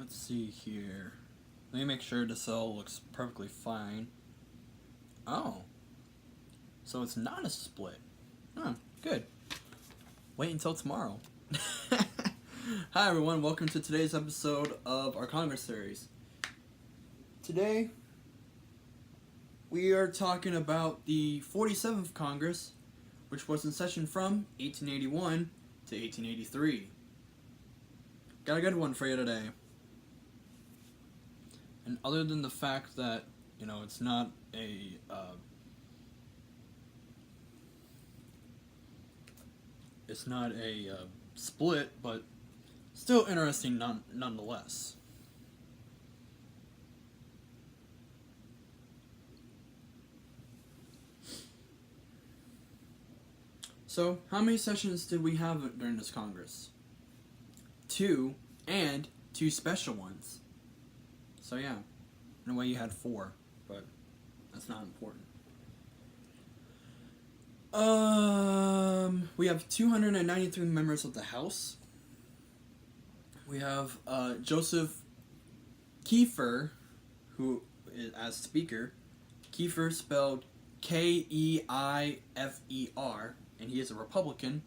Let's see here. Let me make sure the cell looks perfectly fine. Oh, so it's not a split. Huh, good. Wait until tomorrow. Hi everyone, welcome to today's episode of our Congress series. Today, we are talking about the 47th Congress, which was in session from 1881 to 1883. Got a good one for you today. And other than the fact that, it's not a split, but still interesting nonetheless. So, how many sessions did we have during this Congress? 2, and 2 special ones. So yeah, in a way you had 4, but that's not important. We have 293 members of the House. We have Joseph Kiefer, who is as Speaker. Kiefer spelled Keifer, and he is a Republican.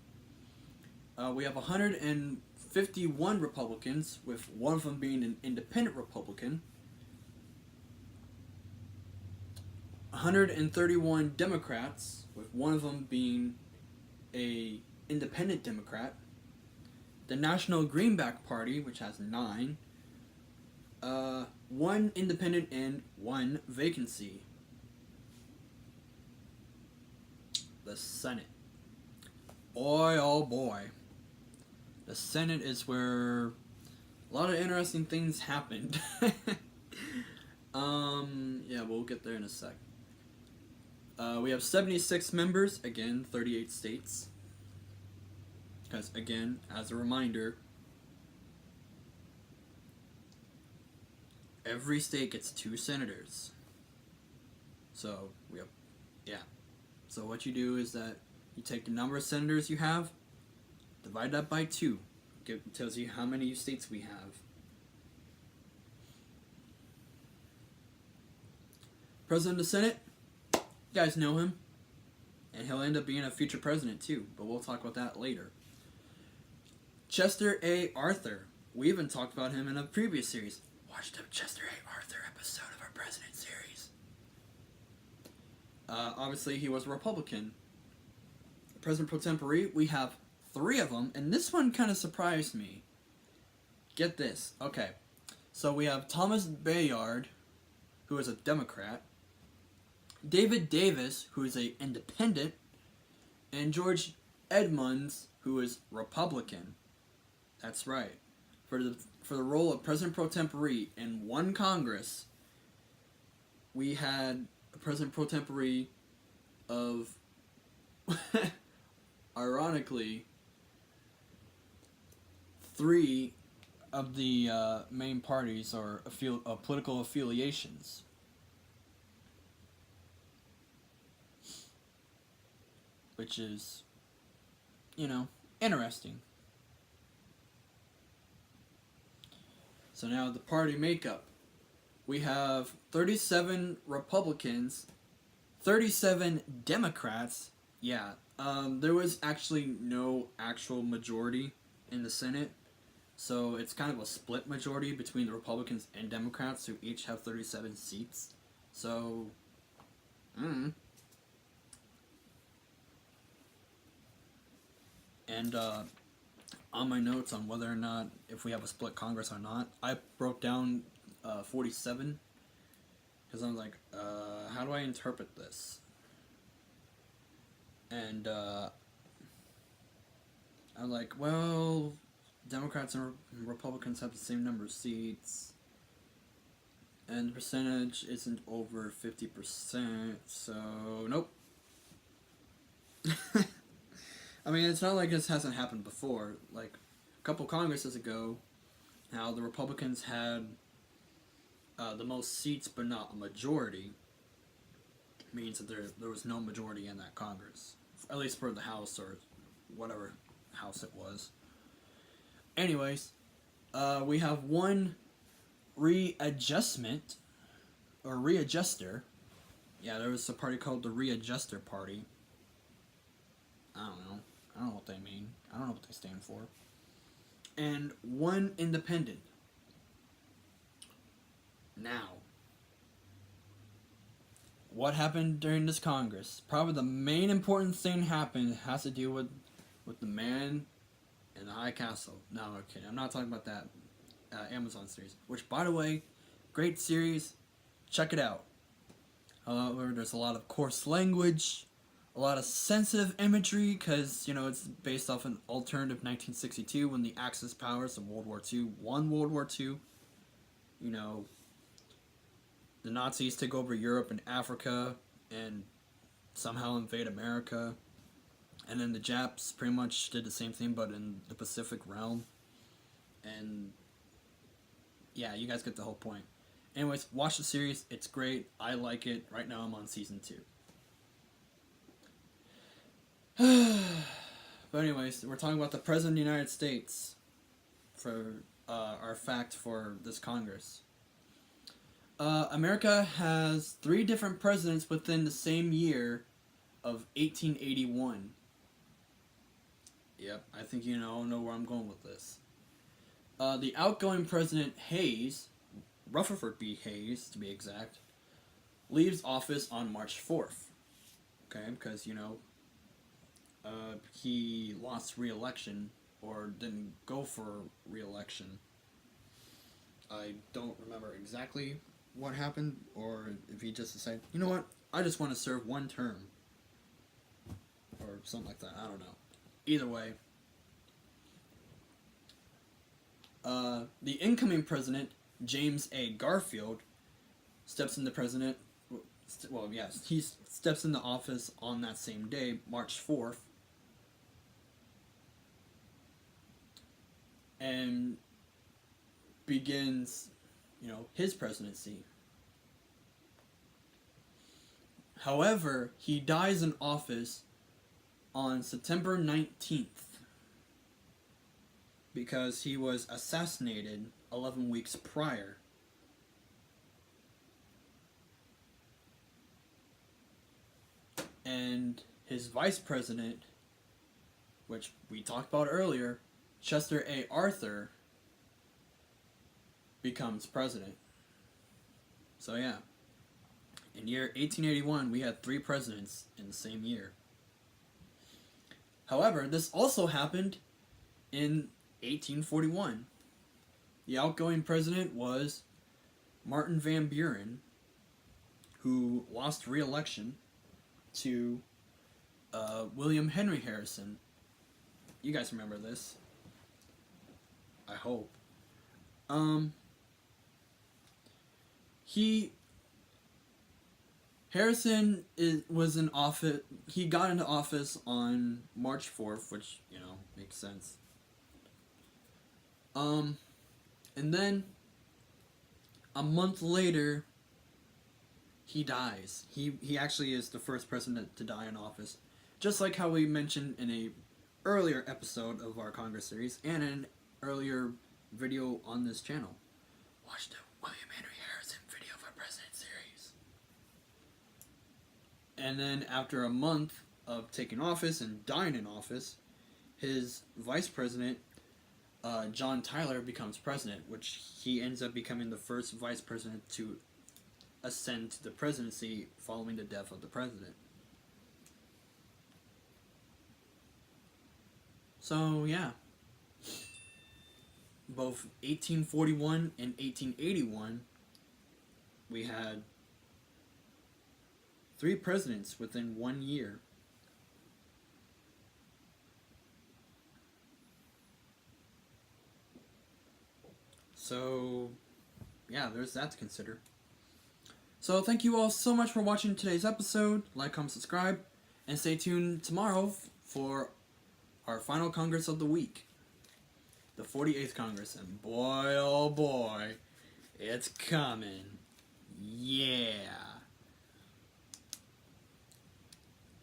We have 151 Republicans, with one of them being an independent Republican. 131 Democrats, with one of them being a independent Democrat. The National Greenback Party, which has 9. 1 independent and 1 vacancy. The Senate. Boy, oh boy. The Senate is where a lot of interesting things happened. Yeah, we'll get there in a sec. We have 76 members, again, 38 states. Because, again, as a reminder, every state gets 2 senators. So, So what you do is that you take the number of senators you have, divide that by 2. It tells you how many states we have. President of the Senate, you guys know him. And he'll end up being a future president too, but we'll talk about that later. Chester A. Arthur. We even talked about him in a previous series. Watch the Chester A. Arthur episode of our president series. Obviously, he was a Republican. President pro tempore, we have 3 of them, and this one kind of surprised me. Get this. Okay, so we have Thomas Bayard, who is a Democrat, David Davis, who is an independent, and George Edmunds, who is Republican. That's right. For the role of President pro tempore in one Congress, we had a President pro tempore of, ironically, 3 of the main parties or political affiliations. Which is, interesting. So now the party makeup. We have 37 Republicans, 37 Democrats. Yeah, there was actually no actual majority in the Senate. So it's kind of a split majority between the Republicans and Democrats, who each have 37 seats. So, And on my notes on whether or not, if we have a split Congress or not, I broke down 47, because I was like, how do I interpret this? And I was like, well, Democrats and Republicans have the same number of seats, and the percentage isn't over 50%, so nope. I mean, it's not like this hasn't happened before. Like, a couple Congresses ago, how the Republicans had the most seats but not a majority, means that there was no majority in that Congress. At least for the House, or whatever House it was. Anyways, we have one readjustment or readjuster. Yeah, there was a party called the Readjuster Party. I don't know. I don't know what they mean. I don't know what they stand for. And one independent. Now, what happened during this Congress? Probably the main important thing happened has to do with the man in the High Castle. No, okay, I'm not talking about that Amazon series. Which, by the way, great series. Check it out. However, there's a lot of coarse language, a lot of sensitive imagery, because, you know, it's based off an alternative 1962 when the Axis powers of World War II won World War II. You know, the Nazis take over Europe and Africa and somehow invade America. And then the Japs pretty much did the same thing, but in the Pacific realm. And yeah, you guys get the whole point. Anyways, watch the series. It's great. I like it. Right now I'm on season 2. But anyways, we're talking about the President of the United States for our fact for this Congress. America has 3 different presidents within the same year of 1881. Yep, I think you know where I'm going with this. The outgoing President Hayes, Rutherford B. Hayes to be exact, leaves office on March 4th. Okay, because, you know, he lost re-election or didn't go for re-election. I don't remember exactly what happened, or if he just decided, you know what, I just want to serve one term. Or something like that, I don't know. Either way, the incoming president, James A. Garfield, steps in the president, well, yes, he steps into office on that same day, March 4th, and begins, you know, his presidency. However, he dies in office on September 19th because he was assassinated 11 weeks prior. And his vice president, which we talked about earlier, Chester A. Arthur, becomes president. So yeah, in year 1881, we had 3 presidents in the same year. However, this also happened in 1841. The outgoing president was Martin Van Buren, who lost re-election to William Henry Harrison. You guys remember this, I hope. Harrison was in office. He got into office on March 4th, which, you know, makes sense. And then a month later, he dies. He actually is the first president to die in office, just like how we mentioned in a earlier episode of our Congress series and an earlier video on this channel. Watch the William Henry Harrison video for President series. And then after a month of taking office and dying in office, his vice president, John Tyler, becomes president, which he ends up becoming the first vice president to ascend to the presidency following the death of the president. So yeah, both 1841 and 1881, we had 3 presidents within 1 year. So yeah, there's that to consider. So thank you all so much for watching today's episode. Like, comment, subscribe, and stay tuned tomorrow for our final Congress of the week, the 48th Congress. And boy, oh boy, it's coming. Yeah.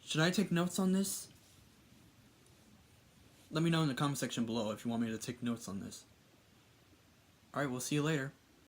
Should I take notes on this? Let me know in the comment section below if you want me to take notes on this. Alright, we'll see you later.